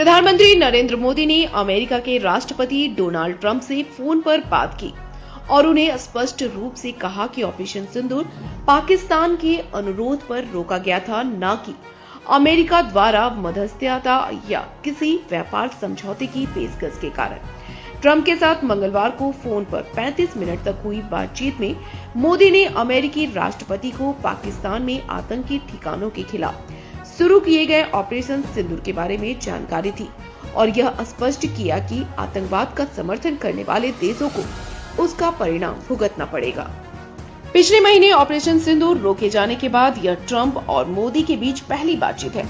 प्रधानमंत्री नरेंद्र मोदी ने अमेरिका के राष्ट्रपति डोनाल्ड ट्रंप से फोन पर बात की और उन्हें स्पष्ट रूप से कहा कि ऑपरेशन सिंदूर पाकिस्तान के अनुरोध पर रोका गया था, न कि अमेरिका द्वारा मध्यस्थता या किसी व्यापार समझौते की पेशकश के कारण। ट्रंप के साथ मंगलवार को फोन पर 35 मिनट तक हुई बातचीत में मोदी ने अमेरिकी राष्ट्रपति को पाकिस्तान में आतंकी ठिकानों के खिलाफ शुरू किए गए ऑपरेशन सिंदूर के बारे में जानकारी दी और यह स्पष्ट किया कि आतंकवाद का समर्थन करने वाले देशों को उसका परिणाम भुगतना पड़ेगा। पिछले महीने ऑपरेशन सिंदूर रोके जाने के बाद यह ट्रंप और मोदी के बीच पहली बातचीत है।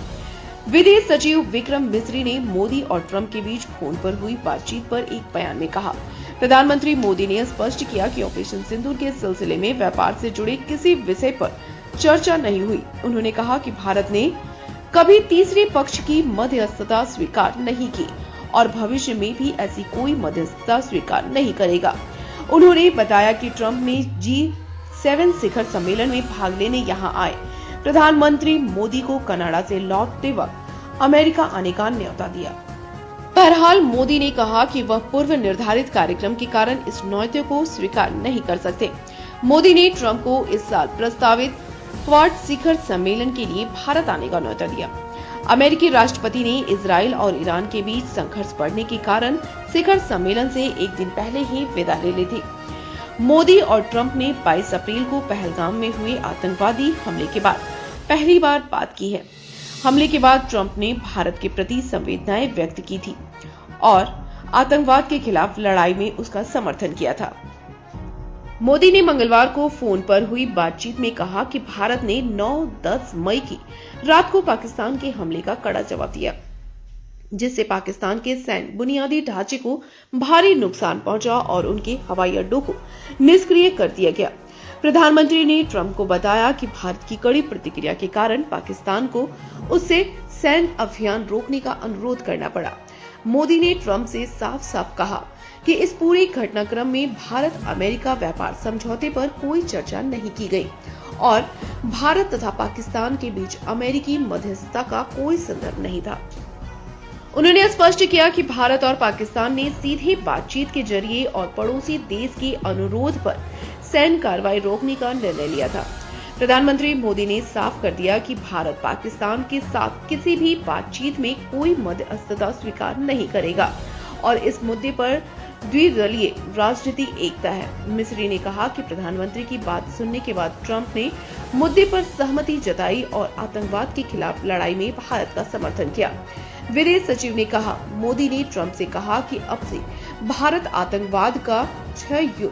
विदेश सचिव विक्रम मिस्री ने मोदी और ट्रंप के बीच फोन पर हुई बातचीत पर एक बयान में कहा, प्रधानमंत्री मोदी ने स्पष्ट किया कि ऑपरेशन सिंदूर के सिलसिले में व्यापार से जुड़े किसी विषय पर चर्चा नहीं हुई। उन्होंने कहा कि भारत ने कभी तीसरे पक्ष की मध्यस्थता स्वीकार नहीं की और भविष्य में भी ऐसी कोई मध्यस्थता स्वीकार नहीं करेगा। उन्होंने बताया कि ट्रंप ने G7 शिखर सम्मेलन में भाग लेने यहां आए प्रधानमंत्री मोदी को कनाडा से लौटते वक्त अमेरिका आने का न्योता दिया। बहरहाल मोदी ने कहा कि वह पूर्व निर्धारित कार्यक्रम के कारण इस न्योते को स्वीकार नहीं कर सकते। मोदी ने ट्रंप को इस साल प्रस्तावित क्वाड शिखर सम्मेलन के लिए भारत आने का न्योता दिया। अमेरिकी राष्ट्रपति ने इजराइल और ईरान के बीच संघर्ष बढ़ने के कारण शिखर सम्मेलन से एक दिन पहले ही विदा ले ली थी। मोदी और ट्रंप ने 22 अप्रैल को पहलगाम में हुए आतंकवादी हमले के बाद पहली बार बात की है। हमले के बाद ट्रंप ने भारत के प्रति संवेदनाएं व्यक्त की थी और आतंकवाद के खिलाफ लड़ाई में उसका समर्थन किया था। मोदी ने मंगलवार को फोन पर हुई बातचीत में कहा कि भारत ने 9-10 मई की रात को पाकिस्तान के हमले का कड़ा जवाब दिया, जिससे पाकिस्तान के सैन्य बुनियादी ढांचे को भारी नुकसान पहुंचा और उनके हवाई अड्डों को निष्क्रिय कर दिया गया। प्रधानमंत्री ने ट्रंप को बताया कि भारत की कड़ी प्रतिक्रिया के कारण पाकिस्तान को उससे सैन्य अभियान रोकने का अनुरोध करना पड़ा। मोदी ने ट्रंप से साफ साफ कहा कि इस पूरे घटनाक्रम में भारत अमेरिका व्यापार समझौते पर कोई चर्चा नहीं की गई और भारत तथा पाकिस्तान के बीच अमेरिकी मध्यस्थता का कोई संदर्भ नहीं था। उन्होंने स्पष्ट किया कि भारत और पाकिस्तान ने सीधे बातचीत के जरिए और पड़ोसी देश के अनुरोध पर सैन्य कार्रवाई रोकने का निर्णय लिया था। प्रधानमंत्री मोदी ने साफ कर दिया कि भारत पाकिस्तान के साथ किसी भी बातचीत में कोई मध्यस्थता स्वीकार नहीं करेगा और इस मुद्दे पर द्विदलीय राजनीति एकता है। मिस्री ने कहा कि प्रधानमंत्री की बात सुनने के बाद ट्रंप ने मुद्दे पर सहमति जताई और आतंकवाद के खिलाफ लड़ाई में भारत का समर्थन किया। विदेश सचिव ने कहा, मोदी ने ट्रंप से कहा कि अब से भारत आतंकवाद का क्षय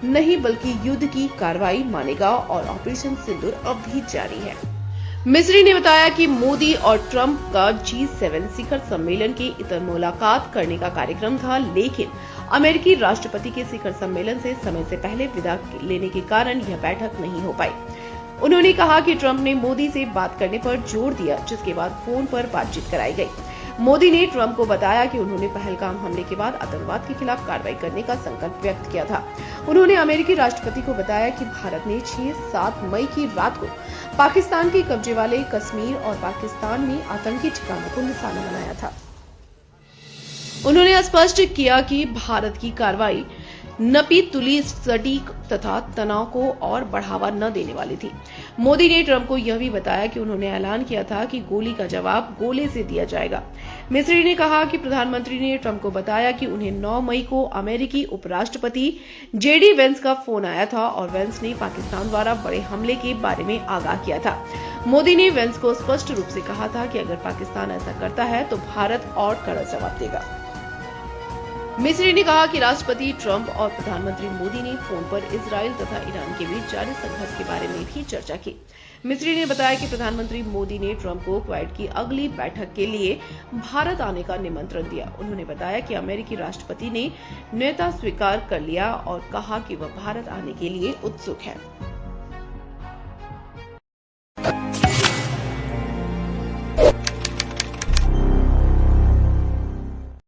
नहीं बल्कि युद्ध की कार्रवाई मानेगा और ऑपरेशन सिंदूर अब भी जारी है। मिस्री ने बताया कि मोदी और ट्रंप का G7 शिखर सम्मेलन के इतर मुलाकात करने का कार्यक्रम था, लेकिन अमेरिकी राष्ट्रपति के शिखर सम्मेलन से समय से पहले विदा लेने के कारण यह बैठक नहीं हो पाई। उन्होंने कहा कि ट्रंप ने मोदी से बात करने पर जोर दिया, जिसके बाद फोन पर बातचीत कराई गई। मोदी ने ट्रंप को बताया कि उन्होंने पहलगाम हमले के बाद आतंकवाद के खिलाफ कार्रवाई करने का संकल्प व्यक्त किया था। उन्होंने अमेरिकी राष्ट्रपति को बताया कि भारत ने 6-7 मई की रात को पाकिस्तान के कब्जे वाले कश्मीर और पाकिस्तान में आतंकी ठिकानों को निशाना बनाया था। उन्होंने स्पष्ट किया कि भारत की कार्रवाई नपी तुली सटीक तथा तनाव को और बढ़ावा न देने वाली थी। मोदी ने ट्रंप को यह भी बताया कि उन्होंने ऐलान किया था कि गोली का जवाब गोले से दिया जाएगा। मिस्री ने कहा कि प्रधानमंत्री ने ट्रंप को बताया कि उन्हें 9 मई को अमेरिकी उपराष्ट्रपति JD वेंस का फोन आया था और वेंस ने पाकिस्तान द्वारा बड़े हमले के बारे में आगाह किया था। मोदी ने वेंस को स्पष्ट रूप से कहा था कि अगर पाकिस्तान ऐसा करता है तो भारत और कड़ा जवाब देगा। मिस्री ने कहा कि राष्ट्रपति ट्रंप और प्रधानमंत्री मोदी ने फोन पर इजराइल तथा ईरान के बीच जारी संघर्ष के बारे में भी चर्चा की। मिस्री ने बताया कि प्रधानमंत्री मोदी ने ट्रंप को क्वाड की अगली बैठक के लिए भारत आने का निमंत्रण दिया। उन्होंने बताया कि अमेरिकी राष्ट्रपति ने न्योता स्वीकार कर लिया और कहा कि वह भारत आने के लिए उत्सुक है।